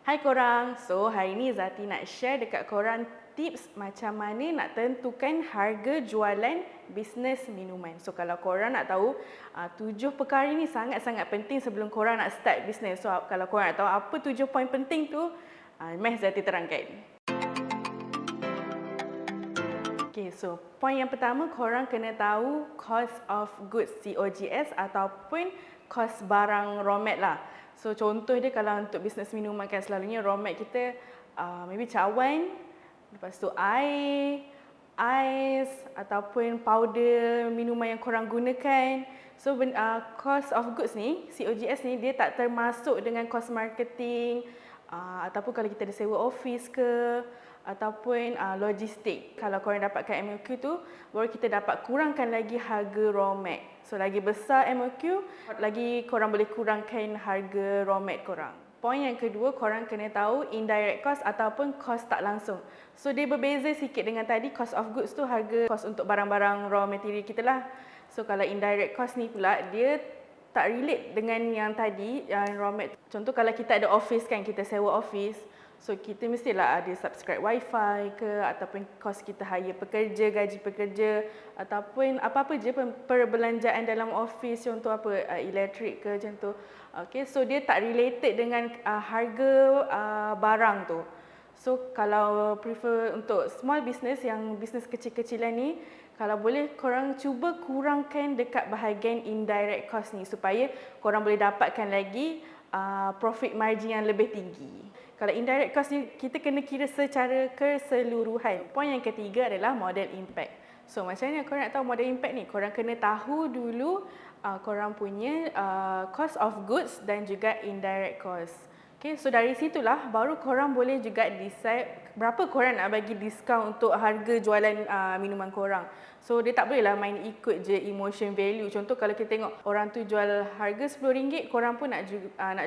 Hai korang, so hari ni Zati nak share dekat korang tips macam mana nak tentukan harga jualan bisnes minuman. So kalau korang nak tahu, 7 perkara ni sangat-sangat penting sebelum korang nak start bisnes. So kalau korang nak tahu apa 7 poin penting tu, mari Zati terangkan. Okay, so poin yang pertama korang kena tahu cost of goods, COGS ataupun kos barang raw mat lah. So contoh dia kalau untuk bisnes minuman kan selalunya raw mat kita maybe cawan, lepas tu air, ais ataupun powder minuman yang korang gunakan. So cost of goods ni, COGS ni dia tak termasuk dengan kos marketing ataupun kalau kita ada sewa office ke ataupun logistik. Kalau korang dapatkan MOQ tu, baru kita dapat kurangkan lagi harga raw mat. So lagi besar MOQ, lagi korang boleh kurangkan harga raw mat korang. Poin yang kedua, korang kena tahu indirect cost ataupun cost tak langsung. So dia berbeza sikit dengan tadi, cost of goods tu harga cost untuk barang-barang raw material kita lah. So kalau indirect cost ni pula, dia tak relate dengan yang tadi, yang raw mat. Contoh kalau kita ada office kan, kita sewa office. So kita mestilah ada subscribe wifi ke ataupun kos kita hire pekerja, gaji pekerja ataupun apa-apa je perbelanjaan dalam office, contoh apa elektrik ke macam tu. Okay, so dia tak related dengan harga barang tu. So kalau prefer untuk small business yang bisnes kecil-kecilan ni, kalau boleh korang cuba kurangkan dekat bahagian indirect cost ni supaya korang boleh dapatkan lagi profit margin yang lebih tinggi. Kalau indirect cost ni kita kena kira secara keseluruhan. Poin yang ketiga adalah model impact. So macam mana korang nak tahu model impact ni? Korang kena tahu dulu korang punya cost of goods dan juga indirect cost. Okay, so dari situlah baru korang boleh juga decide berapa korang nak bagi diskaun untuk harga jualan minuman korang. So dia tak bolehlah main ikut je emotion value. Contoh kalau kita tengok orang tu jual harga RM10, korang pun nak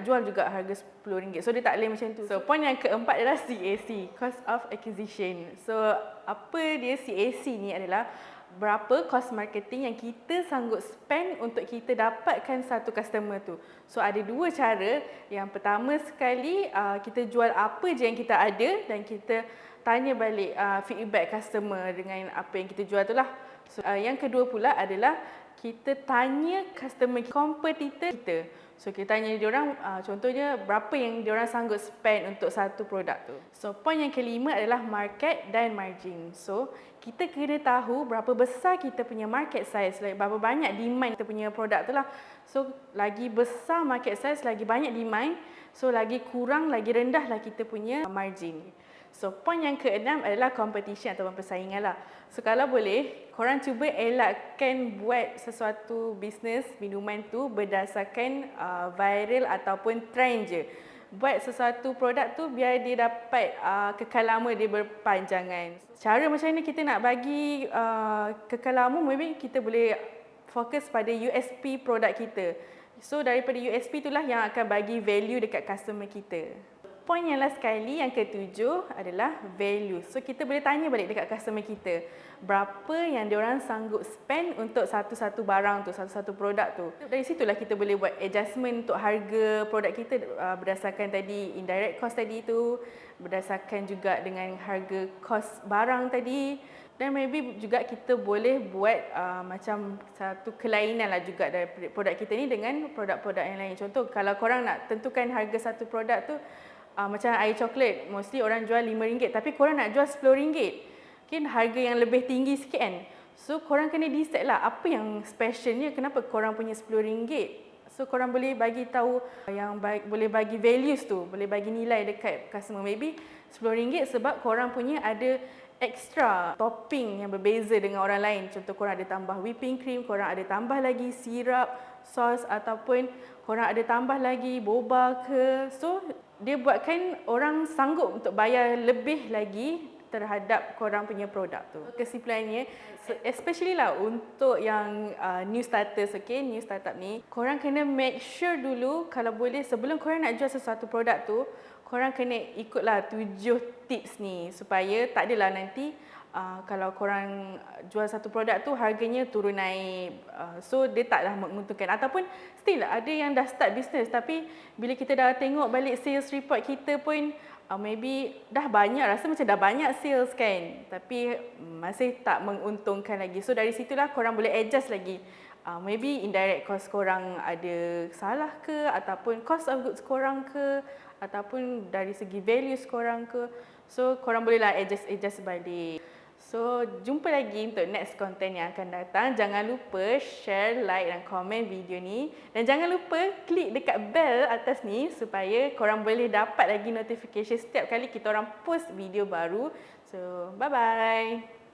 jual juga harga RM10. So dia tak boleh macam tu. So point yang keempat adalah CAC, cost of acquisition. So apa dia CAC ni adalah berapa kos marketing yang kita sanggup spend untuk kita dapatkan satu customer tu. So ada dua cara. Yang pertama sekali kita jual apa je yang kita ada dan kita tanya balik feedback customer dengan apa yang kita jual tu lah. So yang kedua pula adalah kita tanya customer kompetitor kita. So kita tanya diorang contohnya berapa yang diorang sanggup spend untuk satu produk tu. So point yang kelima adalah market dan margin. So kita kena tahu berapa besar kita punya market size, berapa banyak demand kita punya produk tu lah. So lagi besar market size, lagi banyak demand, so lagi kurang, lagi rendah lah kita punya margin. So point yang keenam adalah competition ataupun persaingan lah. So kalau boleh, korang cuba elakkan buat sesuatu bisnes minuman tu berdasarkan viral ataupun trend je. Buat sesuatu produk tu biar dia dapat kekal lama, dia berpanjangan. Cara macam ni kita nak bagi kekal lama, maybe kita boleh fokus pada USP produk kita. So daripada USP itulah yang akan bagi value dekat customer kita. Poin yang last sekali, yang ketujuh adalah value. So kita boleh tanya balik dekat customer kita, berapa yang diorang sanggup spend untuk satu-satu barang tu, satu-satu produk tu. Dari situlah kita boleh buat adjustment untuk harga produk kita berdasarkan tadi indirect cost tadi tu, berdasarkan juga dengan harga cost barang tadi. Dan maybe juga kita boleh buat macam satu kelainan lah juga dari produk kita ni dengan produk-produk yang lain. Contoh kalau korang nak tentukan harga satu produk tu, macam air coklat, mostly orang jual RM5 tapi korang nak jual RM10. Mungkin harga yang lebih tinggi sikit kan. So korang kena decide lah apa yang specialnya, kenapa korang punya RM10. So korang boleh bagi tahu yang boleh bagi values tu, boleh bagi nilai dekat customer. Maybe RM10 sebab korang punya ada extra topping yang berbeza dengan orang lain. Contoh korang ada tambah whipping cream, korang ada tambah lagi sirap, sos ataupun korang ada tambah lagi boba ke. So dia buatkan orang sanggup untuk bayar lebih lagi terhadap korang punya produk tu. Kesimpulannya, especially lah untuk yang new starters, okay, new startup ni, korang kena make sure dulu kalau boleh sebelum korang nak jual sesuatu produk tu, korang kena ikutlah 7 tips ni supaya tak adalah nanti kalau korang jual satu produk tu harganya turun naik. So dia taklah menguntungkan. Ataupun still ada yang dah start business tapi bila kita dah tengok balik sales report kita pun maybe dah banyak, rasa macam dah banyak sales kan. Tapi masih tak menguntungkan lagi. So dari situlah korang boleh adjust lagi. Maybe indirect cost korang ada salah ke, ataupun cost of goods korang ke, ataupun dari segi values korang ke. So korang bolehlah adjust balik. So jumpa lagi untuk next content yang akan datang. Jangan lupa share, like dan komen video ni. Dan jangan lupa klik dekat bell atas ni supaya korang boleh dapat lagi notification setiap kali kita orang post video baru. So bye bye.